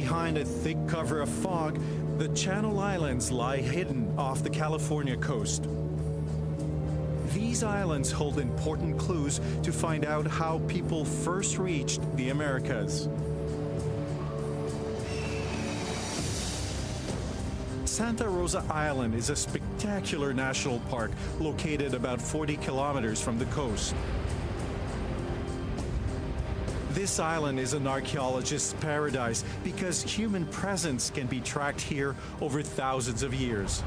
Behind a thick cover of fog, the Channel Islands lie hidden off the California coast. These islands hold important clues to find out how people first reached the Americas. Santa Rosa Island is a spectacular national park located about 40 kilometers from the coast. This island is an archaeologist's paradise because human presence can be tracked here over thousands of years.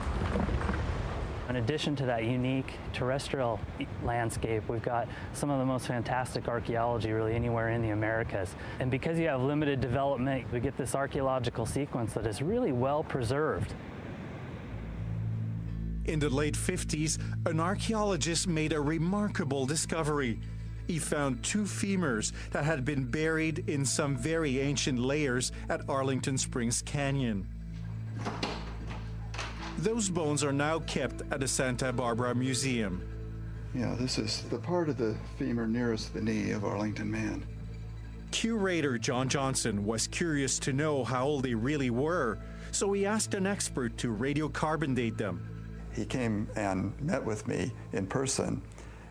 In addition to that unique terrestrial landscape, we've got some of the most fantastic archaeology really anywhere in the Americas. And because you have limited development, we get this archaeological sequence that is really well preserved. In the late 50s, an archaeologist made a remarkable discovery. He found two femurs that had been buried in some very ancient layers at Arlington Springs Canyon. Those bones are now kept at the Santa Barbara Museum. Yeah, this is the part of the femur nearest the knee of Arlington man. Curator John Johnson was curious to know how old they really were, so he asked an expert to radiocarbon date them. He came and met with me in person,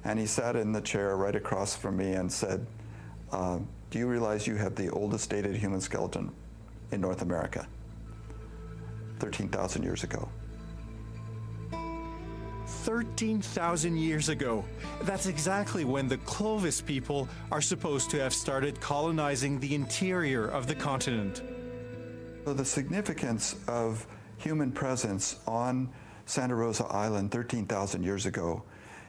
and he sat in the chair right across from me and said, do you realize you have the oldest dated human skeleton in North America? 13,000 years ago. 13,000 years ago. That's exactly when the Clovis people are supposed to have started colonizing the interior of the continent. So the significance of human presence on Santa Rosa Island 13,000 years ago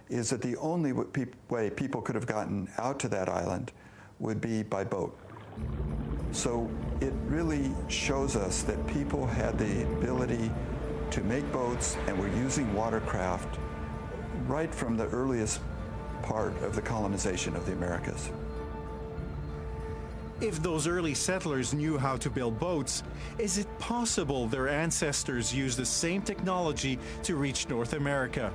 is that the only way people could have gotten out to that island would be by boat. So it really shows us that people had the ability to make boats and were using watercraft right from the earliest part of the colonization of the Americas. If those early settlers knew how to build boats, is it possible their ancestors used the same technology to reach North America?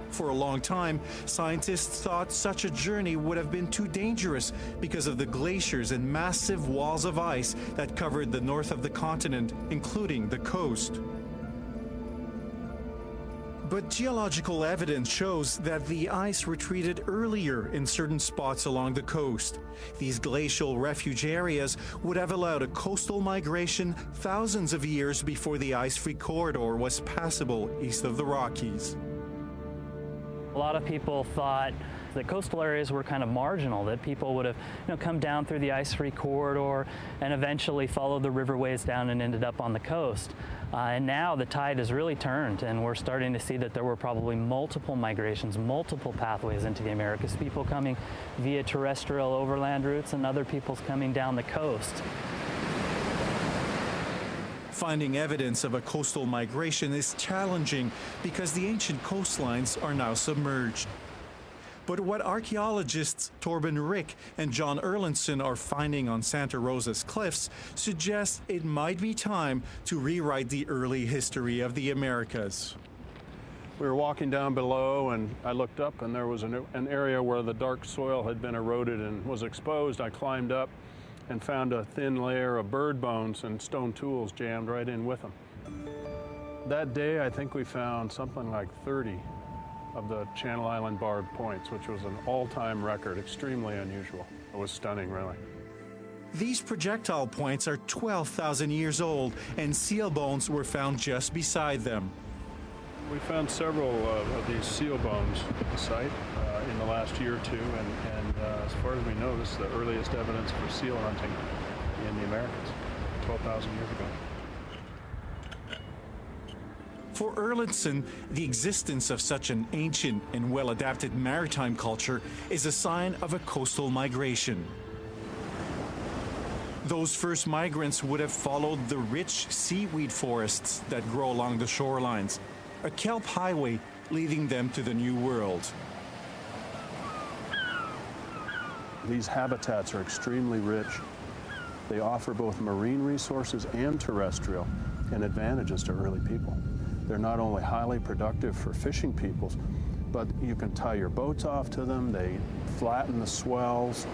For a long time, scientists thought such a journey would have been too dangerous because of the glaciers and massive walls of ice that covered the north of the continent, including the coast. But geological evidence shows that the ice retreated earlier in certain spots along the coast. These glacial refuge areas would have allowed a coastal migration thousands of years before the ice-free corridor was passable east of the Rockies. A lot of people thought that coastal areas were kind of marginal, that people would have come down through the ice-free corridor and eventually followed the riverways down and ended up on the coast. And now the tide has really turned, and we're starting to see that there were probably multiple migrations, multiple pathways into the Americas, people coming via terrestrial overland routes and other people's coming down the coast. Finding evidence of a coastal migration is challenging because the ancient coastlines are now submerged. But what archaeologists Torben Rick and John Erlandson are finding on Santa Rosa's cliffs suggests it might be time to rewrite the early history of the Americas. We were walking down below, and I looked up, and there was an area where the dark soil had been eroded and was exposed. I climbed up and found a thin layer of bird bones and stone tools jammed right in with them. That day, I think we found something like 30 of the Channel Island barbed points, which was an all-time record, extremely unusual. It was stunning, really. These projectile points are 12,000 years old, and seal bones were found just beside them. We found several of these seal bones at the site in the last year or two, and as far as we know, this is the earliest evidence for seal hunting in the Americas, 12,000 years ago. For Erlandson, the existence of such an ancient and well-adapted maritime culture is a sign of a coastal migration. Those first migrants would have followed the rich seaweed forests that grow along the shorelines, a kelp highway leading them to the New World. These habitats are extremely rich. They offer both marine resources and terrestrial, and advantages to early people. They're not only highly productive for fishing peoples, but you can tie your boats off to them. They flatten the swells.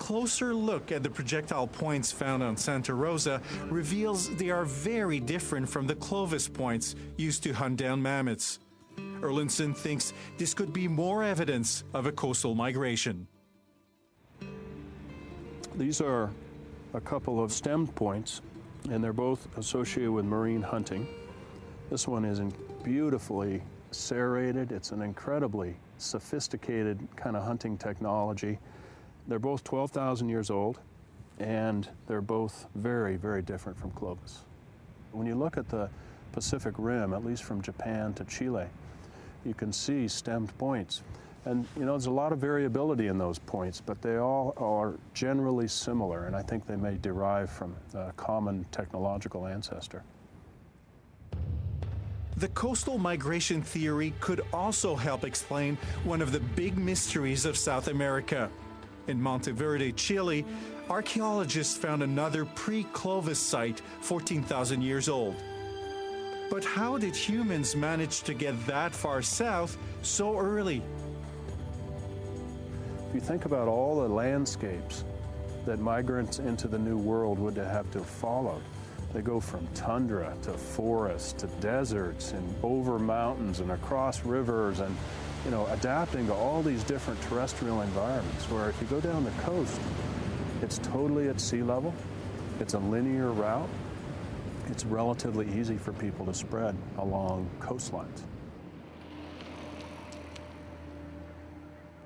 closer look at the projectile points found on Santa Rosa reveals they are very different from the Clovis points used to hunt down mammoths. Erlandson thinks this could be more evidence of a coastal migration. These are a couple of stemmed points, and they're both associated with marine hunting. This one is beautifully serrated. It's an incredibly sophisticated kind of hunting technology. They're both 12,000 years old, and they're both very, very different from Clovis. When you look at the Pacific Rim, at least from Japan to Chile, you can see stemmed points. And you know, there's a lot of variability in those points, but they all are generally similar, and I think they may derive from a common technological ancestor. The coastal migration theory could also help explain one of the big mysteries of South America. In Monteverde, Chile, archaeologists found another pre-Clovis site 14,000 years old. But how did humans manage to get that far south so early? If you think about all the landscapes that migrants into the New World would have to have followed, they go from tundra to forest to deserts and over mountains and across rivers and, you know, adapting to all these different terrestrial environments, where if you go down the coast, it's totally at sea level, it's a linear route, it's relatively easy for people to spread along coastlines.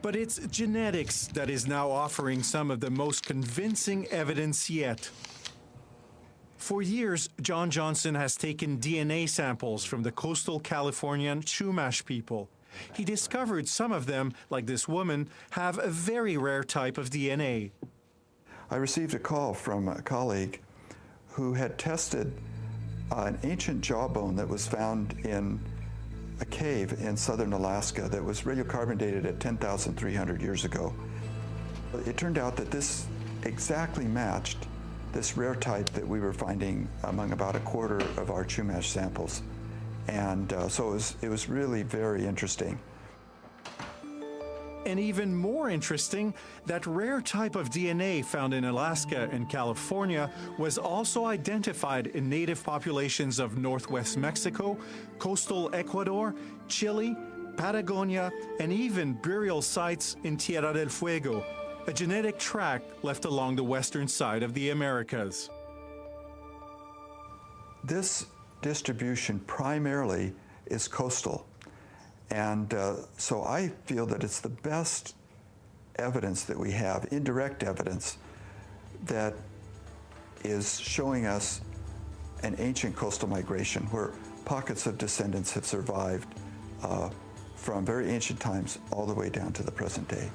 But it's genetics that is now offering some of the most convincing evidence yet. For years, John Johnson has taken DNA samples from the coastal Californian Chumash people. He discovered some of them, like this woman, have a very rare type of DNA. I received a call from a colleague who had tested an ancient jawbone that was found in a cave in southern Alaska that was radiocarbon dated at 10,300 years ago. It turned out that this exactly matched this rare type that we were finding among about a quarter of our Chumash samples. And so it was really very interesting. And even more interesting, that rare type of DNA found in Alaska and California was also identified in native populations of northwest Mexico, coastal Ecuador, Chile, Patagonia, and even burial sites in Tierra del Fuego, a genetic tract left along the western side of the Americas. This distribution primarily is coastal. And so I feel that it's the best evidence that we have, indirect evidence, that is showing us an ancient coastal migration where pockets of descendants have survived from very ancient times all the way down to the present day.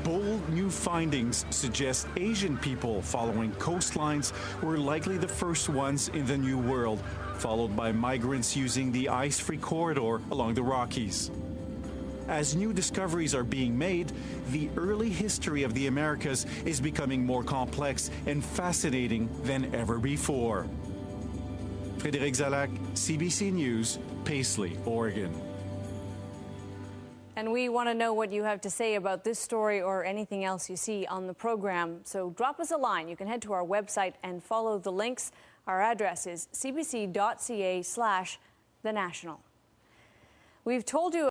Bold new findings suggest Asian people following coastlines were likely the first ones in the New World, followed by migrants using the ice-free corridor along the Rockies. As new discoveries are being made, the early history of the Americas is becoming more complex and fascinating than ever before. Frédéric Zalac, CBC News, Paisley, Oregon. And we want to know what you have to say about this story or anything else you see on the program. So drop us a line. You can head to our website and follow the links. Our address is cbc.ca/thenational. We've told you